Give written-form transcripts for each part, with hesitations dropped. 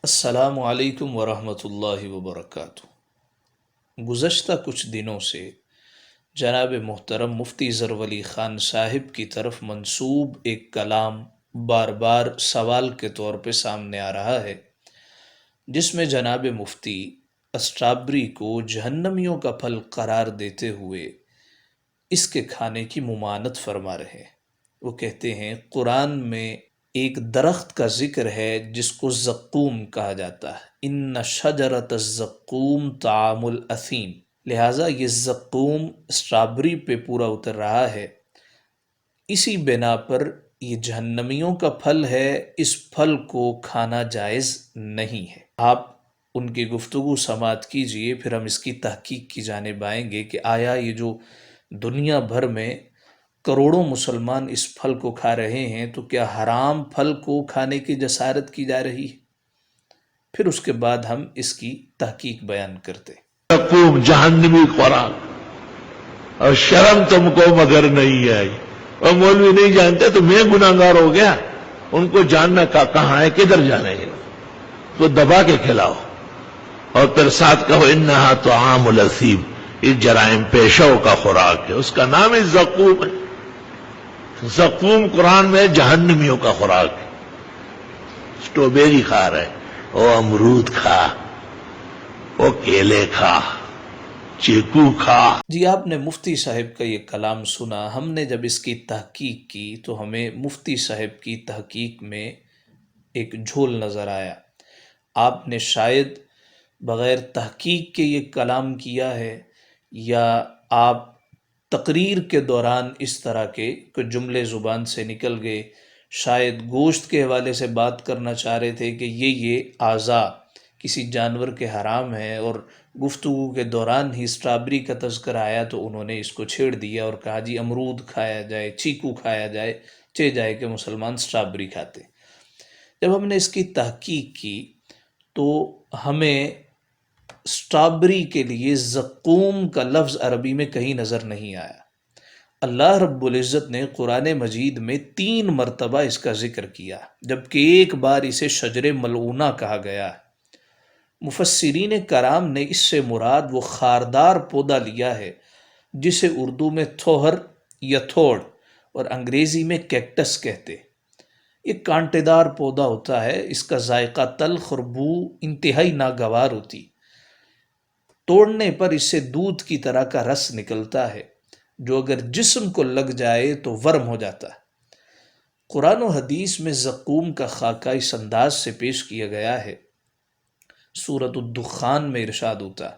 السلام علیکم ورحمۃ اللہ وبرکاتہ۔ گزشتہ کچھ دنوں سے جناب محترم مفتی ظفرعلی خان صاحب کی طرف منسوب ایک کلام بار بار سوال کے طور پہ سامنے آ رہا ہے، جس میں جناب مفتی اسٹرابری کو جہنمیوں کا پھل قرار دیتے ہوئے اس کے کھانے کی ممانعت فرما رہے ہیں۔ وہ کہتے ہیں قرآن میں ایک درخت کا ذکر ہے جس کو زقوم کہا جاتا ہے، ان شجرۃ الزقوم طعام الاثیم، لہٰذا یہ زقوم اسٹرابری پہ پورا اتر رہا ہے، اسی بنا پر یہ جہنمیوں کا پھل ہے، اس پھل کو کھانا جائز نہیں ہے۔ آپ ان کی گفتگو سماعت کیجئے، پھر ہم اس کی تحقیق کی جانب آئیں گے کہ آیا یہ جو دنیا بھر میں کروڑوں مسلمان اس پھل کو کھا رہے ہیں تو کیا حرام پھل کو کھانے کی جسارت کی جا رہی ہے؟ پھر اس کے بعد ہم اس کی تحقیق بیان کرتے۔ یقوم جہنمی خوراک، اور شرم تم کو مگر نہیں آئی، اور مولوی نہیں جانتے تو میں گناہگار ہو گیا؟ ان کو جاننا کہاں ہے، کدھر جانا ہے، تو دبا کے کھلاؤ، اور پھر ساتھ کہو انہا طعام الاثیم، یہ جرائم پیشوں کا خوراک ہے، اس کا نام ہی زقوم ہے۔ زقوم قرآن میں جہنمیوں کا خوراک ہے۔ سٹروبیری کھا رہے، او امرود کھا، او کیلے کھا، چیکو کھا۔ جی، آپ نے مفتی صاحب کا یہ کلام سنا۔ ہم نے جب اس کی تحقیق کی تو ہمیں مفتی صاحب کی تحقیق میں ایک جھول نظر آیا۔ آپ نے شاید بغیر تحقیق کے یہ کلام کیا ہے، یا آپ تقریر کے دوران اس طرح کے کچھ جملے زبان سے نکل گئے، شاید گوشت کے حوالے سے بات کرنا چاہ رہے تھے کہ یہ اعضاء کسی جانور کے حرام ہیں، اور گفتگو کے دوران ہی اسٹرابری کا تذکرہ آیا تو انہوں نے اس کو چھیڑ دیا اور کہا جی امرود کھایا جائے، چیکو کھایا جائے، چہ جائے کہ مسلمان اسٹرابری کھاتے۔ جب ہم نے اس کی تحقیق کی تو ہمیں اسٹرابری کے لیے زقوم کا لفظ عربی میں کہیں نظر نہیں آیا۔ اللہ رب العزت نے قرآن مجید میں 3 مرتبہ اس کا ذکر کیا، جبکہ ایک بار اسے شجر ملعونہ کہا گیا۔ مفسرین کرام نے اس سے مراد وہ خاردار پودا لیا ہے جسے اردو میں تھوہر یا تھوڑ اور انگریزی میں کیکٹس کہتے۔ یہ کانٹے دار پودا ہوتا ہے، اس کا ذائقہ تلخ اور بو انتہائی ناگوار ہوتی۔ توڑنے پر اس سے دودھ کی طرح کا رس نکلتا ہے جو اگر جسم کو لگ جائے تو ورم ہو جاتا ہے۔ قرآن و حدیث میں زقوم کا خاکہ اس انداز سے پیش کیا گیا ہے۔ سورۃ الدخان میں ارشاد ہوتا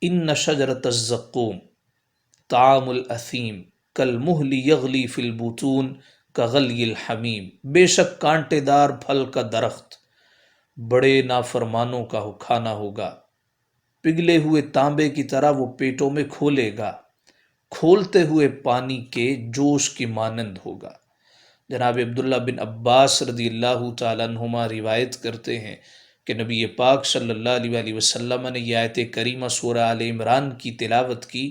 ان شجرۃ الزقوم طعام الاثیم کالمہل یغلی فی البطون کغلی الحمیم، بے شک کانٹے دار پھل کا درخت بڑے نافرمانوں کا کھانا ہوگا، پگھلے ہوئے تانبے کی طرح وہ پیٹوں میں کھولے گا، کھولتے ہوئے پانی کے جوش کی مانند ہوگا۔ جناب عبداللہ بن عباس رضی اللہ تعالیٰ عنہما روایت کرتے ہیں کہ نبی پاک صلی اللہ علیہ وآلہ وسلم نے یہ آیت کریمہ سورہ آل عمران کی تلاوت کی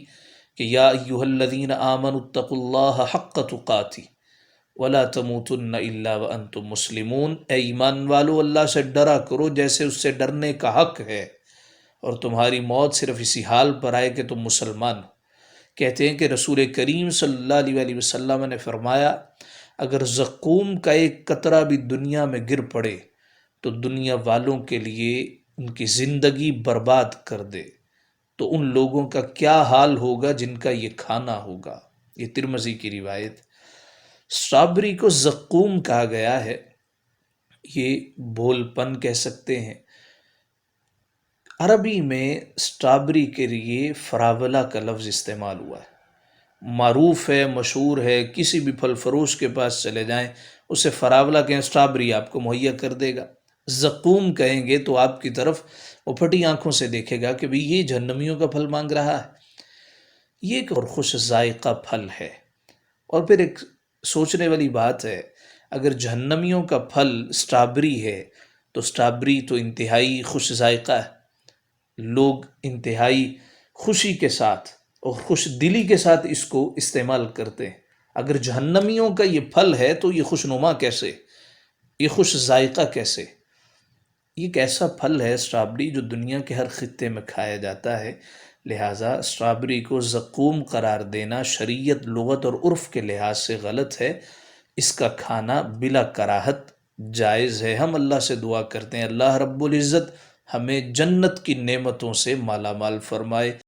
کہ یا ایھا الذین آمنوا اتقوا اللہ حق تقاتہ ولا تموتن الا وانتم مسلمون، اے ایمان والو اللہ سے ڈرا کرو جیسے اس سے ڈرنے کا حق ہے، اور تمہاری موت صرف اسی حال پر آئے کہ تم مسلمان ہو۔ کہتے ہیں کہ رسول کریم صلی اللہ علیہ وآلہ وسلم نے فرمایا اگر زقوم کا ایک قطرہ بھی دنیا میں گر پڑے تو دنیا والوں کے لیے ان کی زندگی برباد کر دے، تو ان لوگوں کا کیا حال ہوگا جن کا یہ کھانا ہوگا۔ یہ ترمذی کی روایت۔ اسٹرابری کو زقوم کہا گیا ہے، یہ بھول پن کہہ سکتے ہیں۔ عربی میں اسٹرابری کے لیے فراولہ کا لفظ استعمال ہوا ہے، معروف ہے، مشہور ہے، کسی بھی پھل فروش کے پاس چلے جائیں اسے فراولہ کہیں، اسٹرابری آپ کو مہیا کر دے گا۔ زقوم کہیں گے تو آپ کی طرف وہ پھٹی آنکھوں سے دیکھے گا کہ بھی یہ جہنمیوں کا پھل مانگ رہا ہے۔ یہ ایک اور خوش ذائقہ پھل ہے۔ اور پھر ایک سوچنے والی بات ہے، اگر جہنمیوں کا پھل اسٹرابری ہے تو اسٹرابری تو انتہائی خوش ذائقہ ہے، لوگ انتہائی خوشی کے ساتھ اور خوش دلی کے ساتھ اس کو استعمال کرتے ہیں۔ اگر جہنمیوں کا یہ پھل ہے تو یہ خوشنما کیسے، یہ خوش ذائقہ کیسے؟ یہ ایک ایسا پھل ہے اسٹرابری جو دنیا کے ہر خطے میں کھایا جاتا ہے، لہٰذا اسٹرابری کو زقوم قرار دینا شریعت، لغت اور عرف کے لحاظ سے غلط ہے۔ اس کا کھانا بلا کراہت جائز ہے۔ ہم اللہ سے دعا کرتے ہیں اللہ رب العزت ہمیں جنت کی نعمتوں سے مالا مال فرمائے۔